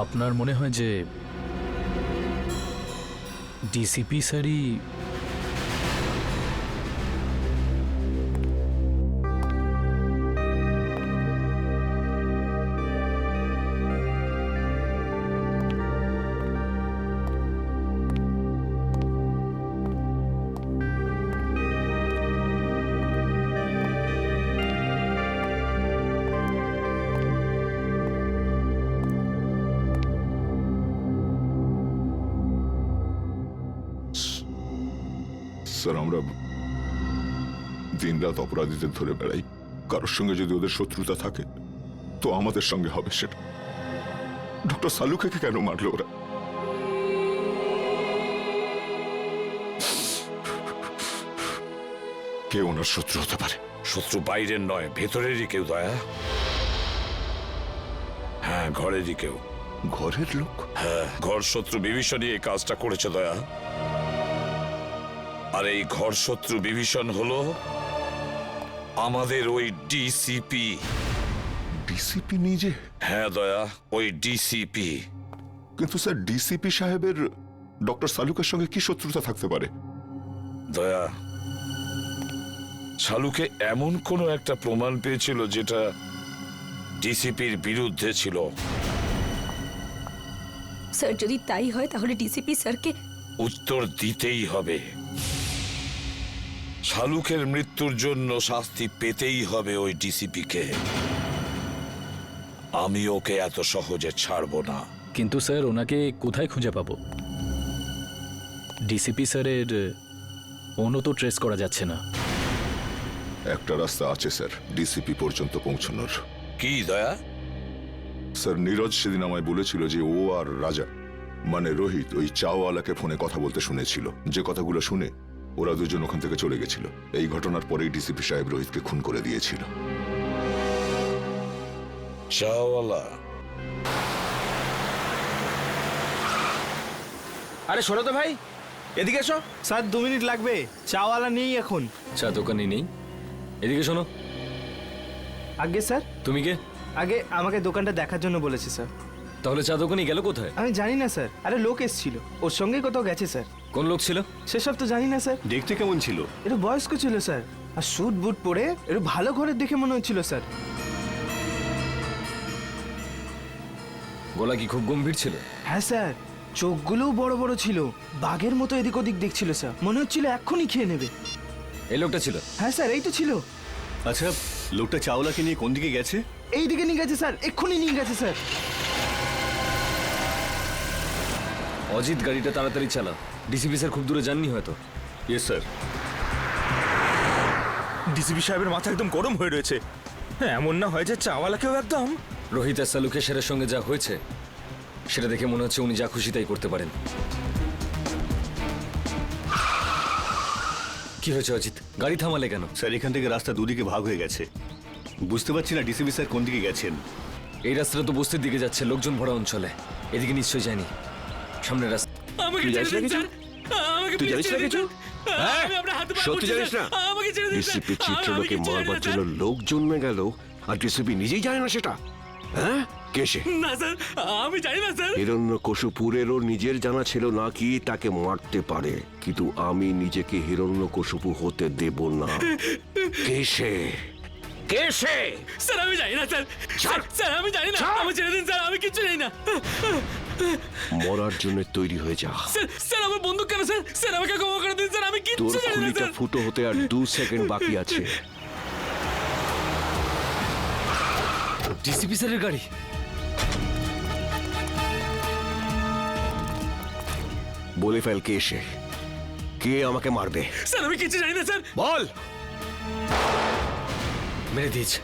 Speaker 9: আপনার মনে হয় যে ডিসিপি স্যারই
Speaker 14: স্যার আমরা দিনরাত অপরাধীদের ধরে বেড়াই, কারোর সঙ্গে যদি ওদের শত্রুতা থাকে তো আমাদের সঙ্গে হবে সেটা। ডক্টর সালুকে কেন মারলো ওরা? কে ওনার শত্রু হতে পারে?
Speaker 7: শত্রু বাইরের নয়, ভেতরেরই কেউ দয়া। হ্যাঁ, ঘরেরই কেউ।
Speaker 14: ঘরের লোক?
Speaker 7: হ্যাঁ, ঘর শত্রু বিভীষণই এই কাজটা করেছে দয়া। আর এই ঘর শত্রু বিভীষণ হলো আমাদের ওই ডিসিপি।
Speaker 14: ডিসিপি নিজে?
Speaker 7: হ্যাঁ দয়া, ওই ডিসিপি।
Speaker 14: কিন্তু স্যার ডিসিপি সাহেবের ডক্টর সালুকের সঙ্গে কি শত্রুতা থাকতে পারে?
Speaker 7: দয়া, শালুকে এমন কোনো একটা প্রমাণ পেয়েছিল যেটা ডিসিপির বিরুদ্ধে ছিল।
Speaker 17: স্যার যদি তাই হয় তাহলে ডিসিপি স্যারকে
Speaker 7: উত্তর দিতেই হবে। শালুকের মৃত্যুর জন্য শাস্তি পেতেই হবে ওই ডিসিপিকে। আমি ওকে এত সহজে ছাড়বো না।
Speaker 9: কিন্তু স্যার ওনাকে কোথায় খুঁজে পাবো? ডিসিপি স্যারের ফোনও তো ট্রেস করা যাচ্ছে না।
Speaker 14: একটা রাস্তা আছে স্যার ডিসিপি পর্যন্ত পৌঁছানোর।
Speaker 7: কি দয়া?
Speaker 14: স্যার নীরজ সেদিন আমায় বলেছিল যে ও আর রাজা মানে রোহিত ওই চাওয়ালাকে ফোনে কথা বলতে শুনেছিল। যে কথাগুলো শুনে ওরা দুজন ওখান থেকে চলে গেছিল। এই ঘটনার পরেই ডিসিপি সাহেব রোহিতকে খুন করে দিয়েছিল।
Speaker 7: চাওয়ালা?
Speaker 13: আরে শোনো তো ভাই, এদিকে এসো। স্যার 2 মিনিট লাগবে, চাওয়ালা নেই এখন।
Speaker 4: চা দোকানে নেই? এদিকে শোনো।
Speaker 13: আগে স্যার?
Speaker 9: তুমি কে?
Speaker 13: আগে আমাকে দোকানটা দেখার জন্য বলেছে স্যার।
Speaker 4: তাহলে চা দোকানে গেল কোথায়?
Speaker 13: আমি জানি না স্যার। আরে লোক এসেছিল, ওর সঙ্গেই কোথাও গেছে স্যার।
Speaker 4: কোন লোক ছিল?
Speaker 13: সেসব তো জানি না স্যার।
Speaker 18: দেখতে কেমন ছিল?
Speaker 13: একটু বয়স্ক ছিল স্যার, আর স্যুট বুট পরে একটু ভালো ঘরের দেখে মনে হচ্ছিল স্যার।
Speaker 4: গলা কি খুব গম্ভীর ছিল?
Speaker 13: হ্যাঁ স্যার, চোখগুলোও বড় বড় ছিল, বাঘের মতো এদিক ওদিক দেখছিল স্যার। মনে হচ্ছিল এক্ষুনি খেয়ে নেবে।
Speaker 4: এই লোকটা ছিল?
Speaker 13: হ্যাঁ স্যার, এই তো ছিল।
Speaker 18: আচ্ছা, লোকটা চাওলাকে নিয়ে কোন দিকে গেছে?
Speaker 13: এই দিকে নিয়ে গেছে স্যার, এক্ষুনি নিয়ে গেছে স্যার।
Speaker 4: অজিত গাড়িটা তাড়াতাড়ি চালা, ডিসিপি স্যার খুব দূরে যাননি হয়তো।
Speaker 18: Yes sir.
Speaker 12: ডিসিপি সাহেবের মাথা একদম গরম হয়ে রয়েছে। হ্যাঁ, এমন না হয় যে চাওয়ালাকেও একদম।
Speaker 4: রোহিত আর সালুকের সেরের সঙ্গে যা হয়েছে সেটা দেখে মনে হচ্ছে উনি যা খুশি তাই করতে পারেন। কি হয়েছে অজিত, গাড়ি থামালে কেন?
Speaker 18: স্যার এখান থেকে রাস্তা দুদিকে ভাগ হয়ে গেছে, বুঝতে পারছি না ডিসিপি স্যার কোন দিকে গেছেন।
Speaker 4: এই রাস্তাটা তো বস্তির দিকে যাচ্ছে, লোকজন ভরা অঞ্চলে। এদিকে নিশ্চয়ই যায়নি, সামনের রাস্তা।
Speaker 12: তুই জানিস না কিছু? তুই জানিস না কিছু? সত্যি জানিস না? ডিসিপি চিত্রলোকে মারবার জন্য লোক জন্মে গেল আর ডিসিপি নিজেই জানে না সেটা? হ্যাঁ, কে সে?
Speaker 19: না স্যার, আমি জানি না স্যার।
Speaker 12: হিরণ্যকশিপুরেরও নিজের জানা ছিল না কি তাকে মারতে পারে, কিন্তু আমি নিজেকে হিরণ্যকশিপু হতে দেব না। কে সে? কে সে?
Speaker 19: স্যার আমি জানি না স্যার। স্যার আমি জানি না, আমি ছেড়ে দিন স্যার, আমি কিছু জানি না।
Speaker 12: মরার জন্য তৈরি হয়ে যা।
Speaker 19: স্যার আমার বন্দুক কেন স্যার? স্যার আমাকে ক্ষমা করে দিন স্যার, আমি
Speaker 12: তোর
Speaker 19: কিচ্ছু জানি না
Speaker 12: খুলিটা
Speaker 19: স্যার।
Speaker 12: ফুটো হতে আর 2 সেকেন্ড বাকি আছে।
Speaker 4: ডিসিপি স্যারের গাড়ি।
Speaker 12: বলে ফেল কে সে, কে আমাকে মারবে।
Speaker 19: স্যার আমি কিছু জানি না স্যার।
Speaker 12: বল।
Speaker 4: মেরে দিয়েছে।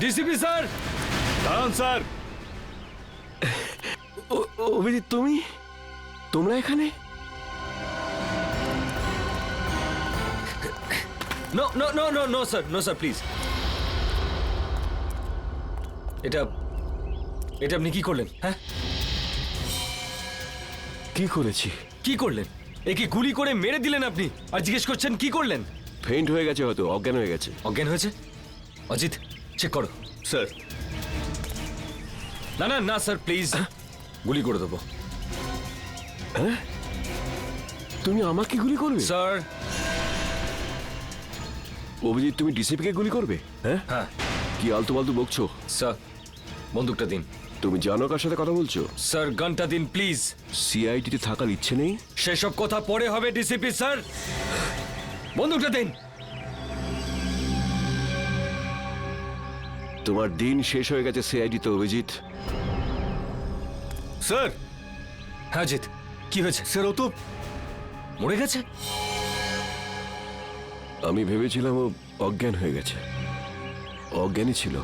Speaker 4: DCP sir.
Speaker 18: দাঁড়ান স্যার।
Speaker 12: অভিজিৎ, তোমরা এখানে?
Speaker 4: No no no no no sir, no sir please. এটা আপনি কি করলেন? হ্যাঁ,
Speaker 12: কি করেছি?
Speaker 4: কি করলেন? একে গুলি করে মেরে দিলেন আপনি, আর জিজ্ঞেস করছেন কি করলেন?
Speaker 12: ফেইন্ট হয়ে গেছে, হয়তো অজ্ঞান হয়ে গেছে।
Speaker 4: অজ্ঞান হয়েছে? অজিত চেক করো।
Speaker 12: স্যার।
Speaker 4: না না না স্যার প্লিজ, গুলি করে দেবো।
Speaker 12: হ্যাঁ, তুমি আমাকে গুলি করবে?
Speaker 4: স্যার।
Speaker 12: অভিজিৎ, তুমি ডিসিপিকে গুলি করবে? হ্যাঁ
Speaker 4: হ্যাঁ।
Speaker 12: কি আলতু ফালতু বকছো?
Speaker 4: স্যার বন্দুকটা দিন।
Speaker 12: তুমি জানো কার সাথে কথা বলছো?
Speaker 4: স্যার গানটা দিন প্লিজ।
Speaker 12: সিআইডিতে থাকার ইচ্ছে নেই?
Speaker 4: সেসব কথা পরে হবে ডিসিপি স্যার, বন্দুকটা দিন।
Speaker 12: তোমার দিন শেষ হয়ে গেছে সিআইডিতে অভিজিৎ।
Speaker 4: স্যার। হ্যাঁ জিৎ, কি হয়েছে
Speaker 18: স্যার ও তো
Speaker 4: মরে গেছে।
Speaker 12: আমি ভেবেছিলাম ও অজ্ঞান হয়ে গেছে, অজ্ঞানই ছিল।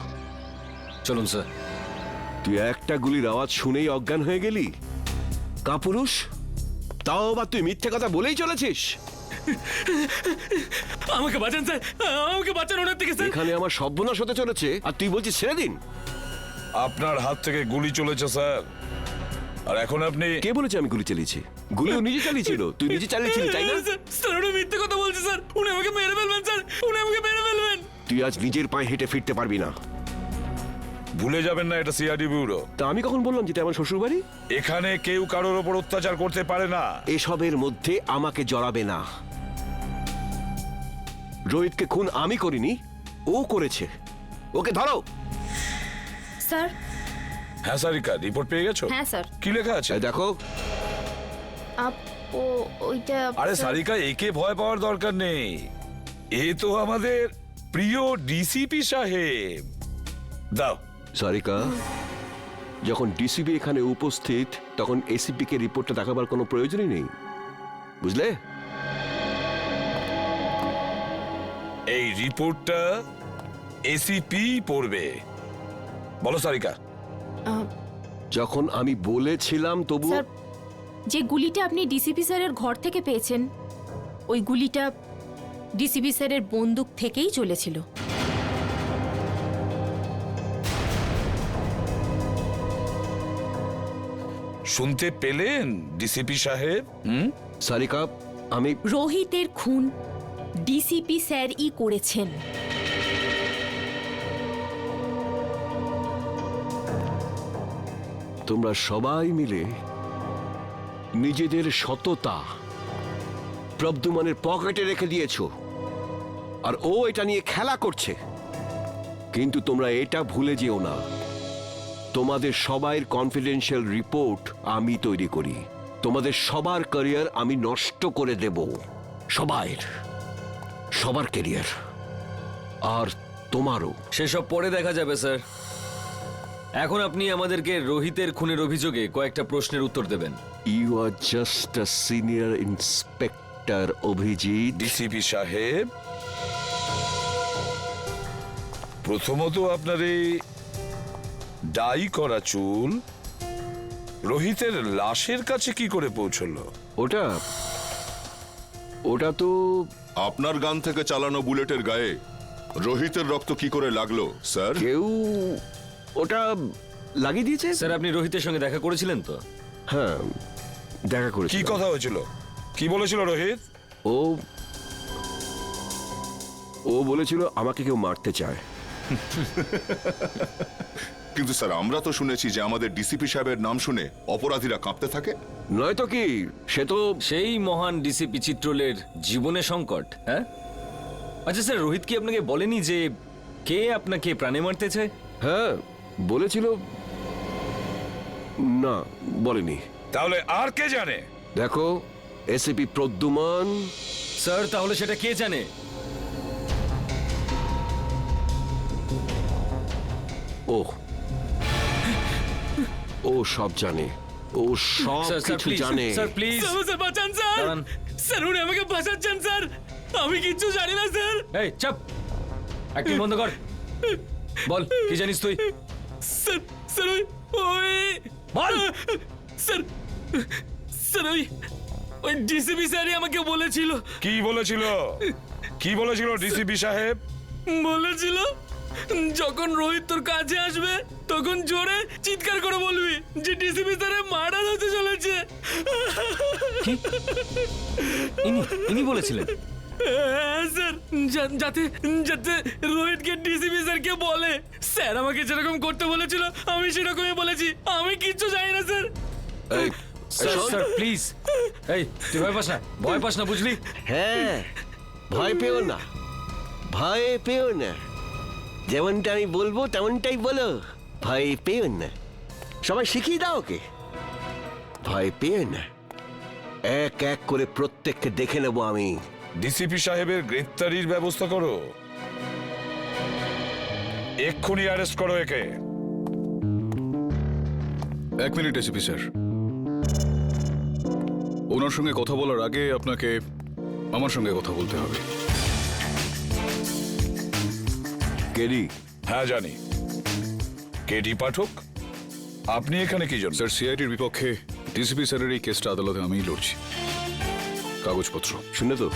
Speaker 4: চলুন স্যার।
Speaker 12: তুই একটা গুলির আওয়াজ শুনেই অজ্ঞান হয়ে গেলি? কাপুরুষ, তাও আবার তুই মিথ্যে কথা বলেই চলেছিস।
Speaker 19: আমাকে বাঁচান স্যার, আমাকে বাঁচান ওনার থেকে স্যার।
Speaker 12: এখানে আমার সর্বনাশ হতে চলেছে আর তুই বলছিস ছেড়ে দিন।
Speaker 7: আপনার হাত থেকে গুলি চলেছে স্যার, আর এখন আপনি।
Speaker 12: কে বলেছে আমি গুলি চালিয়েছি? গুলিও নিজে চালিয়েছিল, তুই নিজে চালিয়েছিলি তাই না?
Speaker 19: স্যার উনি মিথ্যে কথা বলছে স্যার, উনি আমাকে মেরে ফেলবেন স্যার, উনি আমাকে মেরে ফেলবেন।
Speaker 12: তুই আজ নিজের পায়ে হেঁটে ফিরতে পারবি না।
Speaker 7: ভুলে যাবেন না এটা সিআইডি ব্যুরো।
Speaker 12: তা আমি কখন বললাম যেটা আমার শ্বশুর বাড়ি?
Speaker 7: এখানে কেউ কারোর ওপর অত্যাচার করতে পারে না।
Speaker 12: এসবের মধ্যে আমাকে জড়াবে না। রোহিতকে খুন আমি করিনি, ও করেছে। ওকে ধরো।
Speaker 5: স্যার।
Speaker 7: হ্যাঁ সারিকা, রিপোর্ট পেয়ে গেছো?
Speaker 5: হ্যাঁ স্যার।
Speaker 7: কি লেখা আছে
Speaker 12: দেখো।
Speaker 5: ওইটা
Speaker 7: আরে সারিকা, একে ভয় পাওয়ার দরকার নেই, এ তো আমাদের প্রিয় ডিসিপি সাহেব। দাও।
Speaker 12: সারিকা, যখন ডিসিপি এখানে উপস্থিত তখন এসিপি কে রিপোর্টটা দেখাবার কোনো প্রয়োজনই নেই, বুঝলে?
Speaker 7: এই রিপোর্টটা এসিপি পড়বে। বলো সারিকা।
Speaker 12: যখন আমি বলেছিলাম তবু।
Speaker 5: স্যার, যে গুলিটা আপনি ডিসিপি স্যারের ঘর থেকে পেয়েছেন ওই গুলিটা ডিসিপি স্যারের বন্দুক থেকেই চলেছিল।
Speaker 7: শুনতে পেলেন ডিসিপি সাহেব?
Speaker 12: সারিকা, আমি
Speaker 5: রোহিতের খুন ডিসিপি স্যারই করেছেন।
Speaker 12: তোমরা সবাই মিলে নিজেদের সততা প্রদ্যুম্নের পকেটে রেখে দিয়েছো, আর ও এটা নিয়ে খেলা করছে। কিন্তু তোমরা এটা ভুলে যেও না, তোমাদের সবাইয়ের কনফিডেন্সিয়াল রিপোর্ট আমি তৈরি করি। তোমাদের সবার ক্যারিয়ার আমি নষ্ট করে দেব, সবার ক্যারিয়ার, আর তোমারও।
Speaker 4: সেসব পরে দেখা যাবে স্যার। এখন আপনি আমাদেরকে রোহিতের খুনের অভিযোগে কয়েকটা প্রশ্নের উত্তর দেবেন।
Speaker 12: You are just a senior inspector Abhijit.
Speaker 7: DCP সাহেব, প্রথমত আপনার এই ডাই করা চুল রোহিতের লাশের কাছে কি করে পৌঁছলো?
Speaker 12: ওটা তো
Speaker 14: আপনার গান থেকে চালানো বুলেটের গায়ে রোহিতের রক্ত কি করে লাগলো স্যার?
Speaker 12: কেউ ওটা লাগিয়ে দিয়েছে।
Speaker 4: স্যার, আপনি রোহিতের সঙ্গে দেখা করেছিলেন তো?
Speaker 12: হ্যাঁ, দেখা করেছি।
Speaker 7: কি কথা হয়েছিল? কি বলেছিল রোহিত?
Speaker 12: ও বলেছিল আমাকে কেউ মারতে চায়।
Speaker 14: কিন্তু স্যার, আমরা তো শুনেছি যে আমাদের ডিসিপি সাহেবের নাম শুনে অপরাধীরা কাঁপতে থাকে।
Speaker 12: নয়তো কি, সে তো
Speaker 4: সেই মহান ডিসিপি চিত্রলের জীবনে সংকট। হ্যাঁ, আচ্ছা স্যার, রোহিত কি আপনাকে বলেনি যে কে আপনাকে প্রাণে মারতে চায়?
Speaker 12: হ্যাঁ বলেছিল। না, বলেনি।
Speaker 7: তাহলে আর কে জানে?
Speaker 12: দেখো, এসিপি প্রদ্যুম্ন।
Speaker 4: স্যার, তাহলে সেটা কে জানে?
Speaker 12: ও সব জানে, ও সব কিছু জানে।
Speaker 19: স্যার প্লিজ, স্যার বাঁচান স্যার। স্যার উনি আমাকে বাঁচাচ্ছেন স্যার, আমি কিচ্ছু জানি না স্যার।
Speaker 4: এই চুপ, অ্যাক্টিং বন্ধ কর। বল, কি জানিস তুই?
Speaker 19: স্যার স্যার ওই
Speaker 4: বল।
Speaker 19: স্যার ওই ডিসিপি স্যারই আমাকে বলেছিল।
Speaker 7: কি বলেছিল? কি বলেছিল ডিসিপি সাহেব?
Speaker 19: বলেছিল যখন রোহিত তোর কাছে আসবে তখন জোরে চিৎকার করে বলবি যে ডিসিপি স্যারের মারা হতে চলেছে।
Speaker 4: ইনি বলেছিলেন?
Speaker 19: হ্যাঁ স্যার, যাতে রোহিতকে ডিসিপি স্যারকে বলে। স্যার আমাকে যেরকম করতে বলেছিল আমি সেরকমই বলেছি, আমি কিচ্ছু জানি না স্যার।
Speaker 4: স্যার প্লিজ, এই তুই ভয় পাস না, বুঝলি?
Speaker 12: হ্যাঁ, ভয় পেও না, ভয় পেও না। যেমনটা আমি বলবো তেমনটাই বলো, ভয় পেও না। সবাই শিখিয়ে দাও ওকে, ভয় পেও না। এক এক করে প্রত্যেককে দেখে নেবো আমি।
Speaker 7: ডিসিপি সাহেবের গ্রেফতারির ব্যবস্থা করো, এক্ষুনি অ্যারেস্ট করো একে।
Speaker 6: এক মিনিট এসিপি স্যার।
Speaker 20: ওনার সঙ্গে কথা বলার আগে আপনাকে আমার সঙ্গে কথা বলতে হবে।
Speaker 12: কেডি?
Speaker 20: হ্যাঁ জানি। কেডি পাঠক, আপনি এখানে কি জন্য? স্যার, সিআইডির বিপক্ষে ডিসিপি স্যারের এই কেসটা আদালতে আমিই লড়ছি। কাগজপত্র
Speaker 12: শুনে তো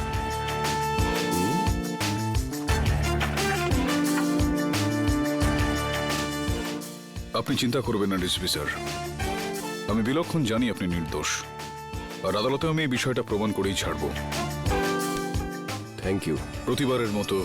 Speaker 20: আপনি চিন্তা করবেন না ডিসিপি স্যার, আমি বিলক্ষণ জানি আপনি নির্দোষ, আর আদালতে আমি এই বিষয়টা প্রমাণ করেই ছাড়ব।
Speaker 12: Thank you.
Speaker 20: প্রতিবারের মতো